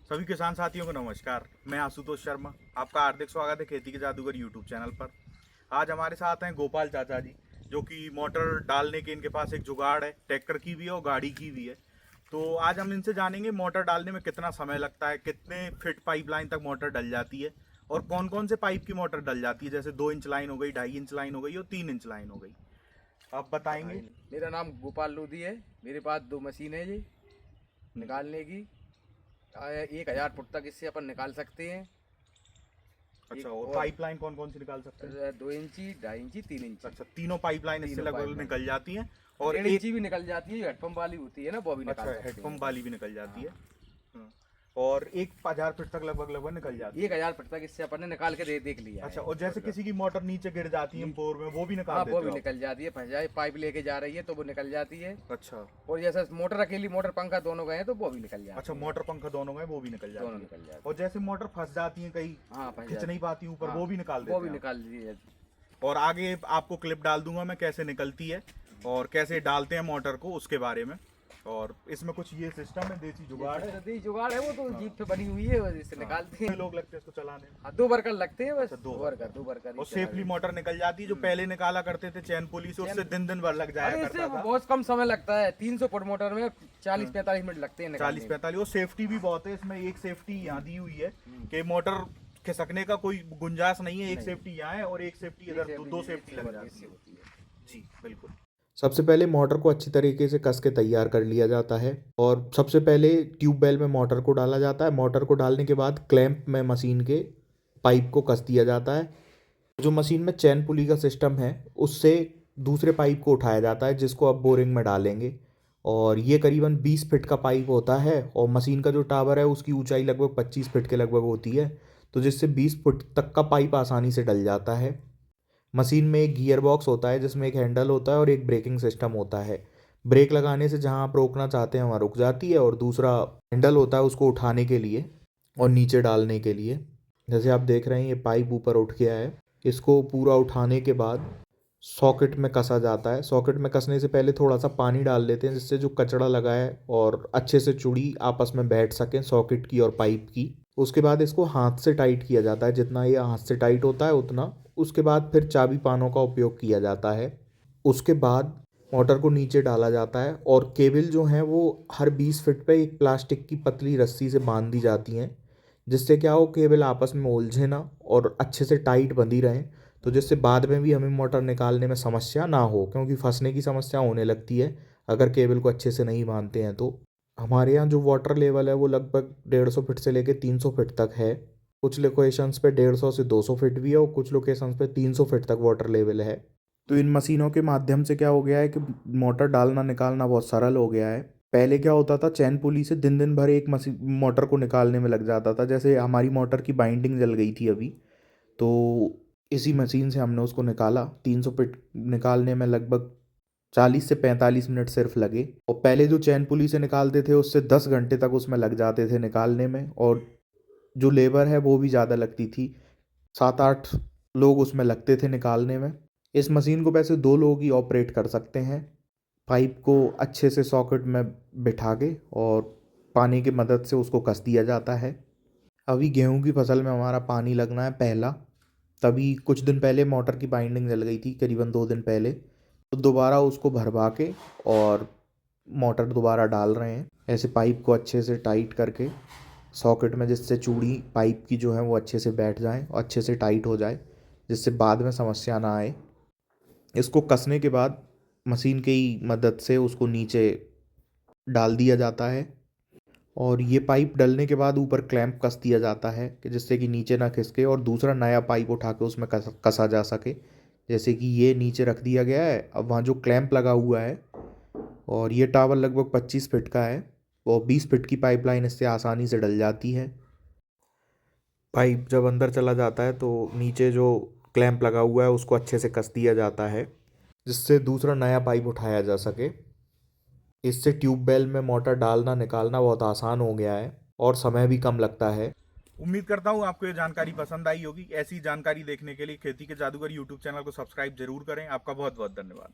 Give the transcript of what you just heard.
सभी किसान साथियों को नमस्कार। मैं आशुतोष शर्मा, आपका हार्दिक स्वागत है खेती के जादूगर यूट्यूब चैनल पर। आज हमारे साथ हैं गोपाल चाचा जी, जो कि मोटर डालने के इनके पास एक जुगाड़ है, ट्रैक्टर की भी है और गाड़ी की भी है। तो आज हम इनसे जानेंगे मोटर डालने में कितना समय लगता है, कितने फिट पाइपलाइन तक मोटर डल जाती है और कौन कौन से पाइप की मोटर डल जाती है, जैसे 2 इंच लाइन हो गई, 2.5 इंच लाइन हो गई और 3 इंच लाइन हो गई। आप बताएंगे। मेरा नाम गोपाल लोधी है। मेरे पास 2 मशीन है जी निकालने की। 1000 फुट तक इससे अपन निकाल सकते हैं। अच्छा, एक और और पाइपलाइन कौन कौन सी निकाल सकते हैं? 2 इंची, 2.5 इंची, 3 इंची। अच्छा, तीनों पाइपलाइन इससे तीनों लगभग पाइपलाइन निकल जाती हैं। और 1.5 एक इंची भी निकल जाती है। हेडपम्प वाली होती है ना, वो भी अच्छा, निकाल सकते हैं। हेडपम्प वाली भी निकल जाती है। हाँ। और एक 1000 फीट तक लगभग लगभग निकल जाती है। 1000 फुट तक इससे अपन ने निकाल के देख लिया अच्छा, है। और जैसे किसी की मोटर नीचे गिर जाती है बोर में, वो भी निकाल हाँ, वो देते भी हो आप? निकल जाती है। फंस जाए, पाइप लेके जा रही है तो वो निकल जाती है। अच्छा। और जैसे मोटर अकेली, मोटर पंखा दोनों गए तो वो भी निकल जाती अच्छा, है। मोटर पंखा दोनों में वो भी निकल दोनों जाती है। निकल जाती और जैसे मोटर फंस जाती है कहीं, है। हाँ, फंस खिंच जाती नहीं पाती है। ऊपर, हाँ, वो भी निकाल वो देते भी हैं आप? निकाल दी है। और आगे आपको क्लिप डाल दूंगा मैं कैसे निकलती है और कैसे डालते हैं मोटर को, उसके बारे में। और इसमें कुछ ये सिस्टम है, देसी जुगाड़ है। देसी जुगाड़ है, वो तो जीप पे बनी हुई है, इससे निकालते कितने हैं। लोग लगते हैं इसको चलाने में? हाँ, 2 वर्कर लगते हैं बस। अच्छा, 2 वर्कर। 2 वर्कर ही और चला सेफली रहे। मोटर निकल जाती है। जो पहले निकाला करते थे चैन पुली से, उससे दिन भर लग जाया अरे इससे करता था। बहुत कम समय लगता है। 300 फुट मोटर में 40-45 मिनट लगते हैं निकालने 40-45। और सेफ्टी भी बहुत है इसमें। एक सेफ्टी यहाँ दी हुई है कि मोटर खिसकने का कोई गुंजाइश नहीं है। एक सेफ्टी यहाँ है और एक सेफ्टी इधर, दो सेफ्टी लग जाती है। जी बिल्कुल। सबसे पहले मोटर को अच्छी तरीके से कस के तैयार कर लिया जाता है और सबसे पहले ट्यूबवेल में मोटर को डाला जाता है। मोटर को डालने के बाद क्लैंप में मशीन के पाइप को कस दिया जाता है। जो मशीन में चैन पुली का सिस्टम है, उससे दूसरे पाइप को उठाया जाता है, जिसको अब बोरिंग में डालेंगे। और ये करीबन 20 फीट का पाइप होता है और मशीन का जो टावर है उसकी ऊंचाई लगभग 25 फीट के लगभग होती है, तो जिससे 20 फुट तक का पाइप आसानी से डल जाता है। मशीन में एक गियर बॉक्स होता है, जिसमें एक हैंडल होता है और एक ब्रेकिंग सिस्टम होता है। ब्रेक लगाने से जहां आप रोकना चाहते हैं वहां रुक जाती है, और दूसरा हैंडल होता है उसको उठाने के लिए और नीचे डालने के लिए। जैसे आप देख रहे हैं, ये पाइप ऊपर उठ गया है। इसको पूरा उठाने के बाद सॉकेट में कसा जाता है। सॉकेट में कसने से पहले थोड़ा सा पानी डाल देते हैं, जिससे जो कचरा लगा है और अच्छे से चूड़ी आपस में बैठ सकें, सॉकेट की और पाइप की। उसके बाद इसको हाथ से टाइट किया जाता है, जितना ये हाथ से टाइट होता है उतना। उसके बाद फिर चाबी पानों का उपयोग किया जाता है। उसके बाद मोटर को नीचे डाला जाता है और केबल जो है वो हर 20 फीट पे एक प्लास्टिक की पतली रस्सी से बांध दी जाती हैं, जिससे क्या हो, केबल आपस में उलझे ना और अच्छे से टाइट बंधी रहें, तो जिससे बाद में भी हमें मोटर निकालने में समस्या ना हो, क्योंकि फंसने की समस्या होने लगती है अगर केबल को अच्छे से नहीं बांधते हैं तो। हमारे यहाँ जो वाटर लेवल है वो लगभग 150 फीट से लेकर 300 फीट तक है। कुछ लोकेशंस पे 150 से 200 फीट भी है और कुछ लोकेशंस पे 300 फीट तक वाटर लेवल है। तो इन मशीनों के माध्यम से क्या हो गया है कि मोटर डालना निकालना बहुत सरल हो गया है। पहले क्या होता था, चैन पुली से दिन दिन भर एक मशीन मोटर को निकालने में लग जाता था। जैसे हमारी मोटर की बाइंडिंग जल गई थी अभी, तो इसी मशीन से हमने उसको निकाला। 300 फीट निकालने में लगभग 40 से 45 मिनट सिर्फ लगे। और पहले जो चैन पुली से निकालते थे उससे 10 घंटे तक उसमें लग जाते थे निकालने में, और जो लेबर है वो भी ज़्यादा लगती थी। 7-8 लोग उसमें लगते थे निकालने में। इस मशीन को वैसे 2 लोग ही ऑपरेट कर सकते हैं। पाइप को अच्छे से सॉकेट में बिठा के और पानी की मदद से उसको कस दिया जाता है। अभी गेहूं की फसल में हमारा पानी लगना है पहला, तभी कुछ दिन पहले मोटर की बाइंडिंग जल गई थी, करीबन 2 दिन पहले। तो दोबारा उसको भरवा के और मोटर दोबारा डाल रहे हैं, ऐसे पाइप को अच्छे से टाइट करके सॉकेट में, जिससे चूड़ी पाइप की जो है वो अच्छे से बैठ जाए और अच्छे से टाइट हो जाए, जिससे बाद में समस्या ना आए। इसको कसने के बाद मशीन की मदद से उसको नीचे डाल दिया जाता है और ये पाइप डलने के बाद ऊपर क्लैंप कस दिया जाता है कि जिससे कि नीचे ना खिसके और दूसरा नया पाइप उठा के उसमें कसा जा सके। जैसे कि ये नीचे रख दिया गया है। अब वहाँ जो क्लैंप लगा हुआ है, और ये टावर लगभग 25 फीट का है और 20 फीट की पाइपलाइन इससे आसानी से डल जाती है। पाइप जब अंदर चला जाता है तो नीचे जो क्लैंप लगा हुआ है उसको अच्छे से कस दिया जाता है, जिससे दूसरा नया पाइप उठाया जा सके। इससे ट्यूबवेल में मोटर डालना निकालना बहुत आसान हो गया है और समय भी कम लगता है। उम्मीद करता हूँ आपको ये जानकारी पसंद आई होगी। ऐसी जानकारी देखने के लिए खेती के जादूगर यूट्यूब चैनल को सब्सक्राइब जरूर करें। आपका बहुत बहुत धन्यवाद।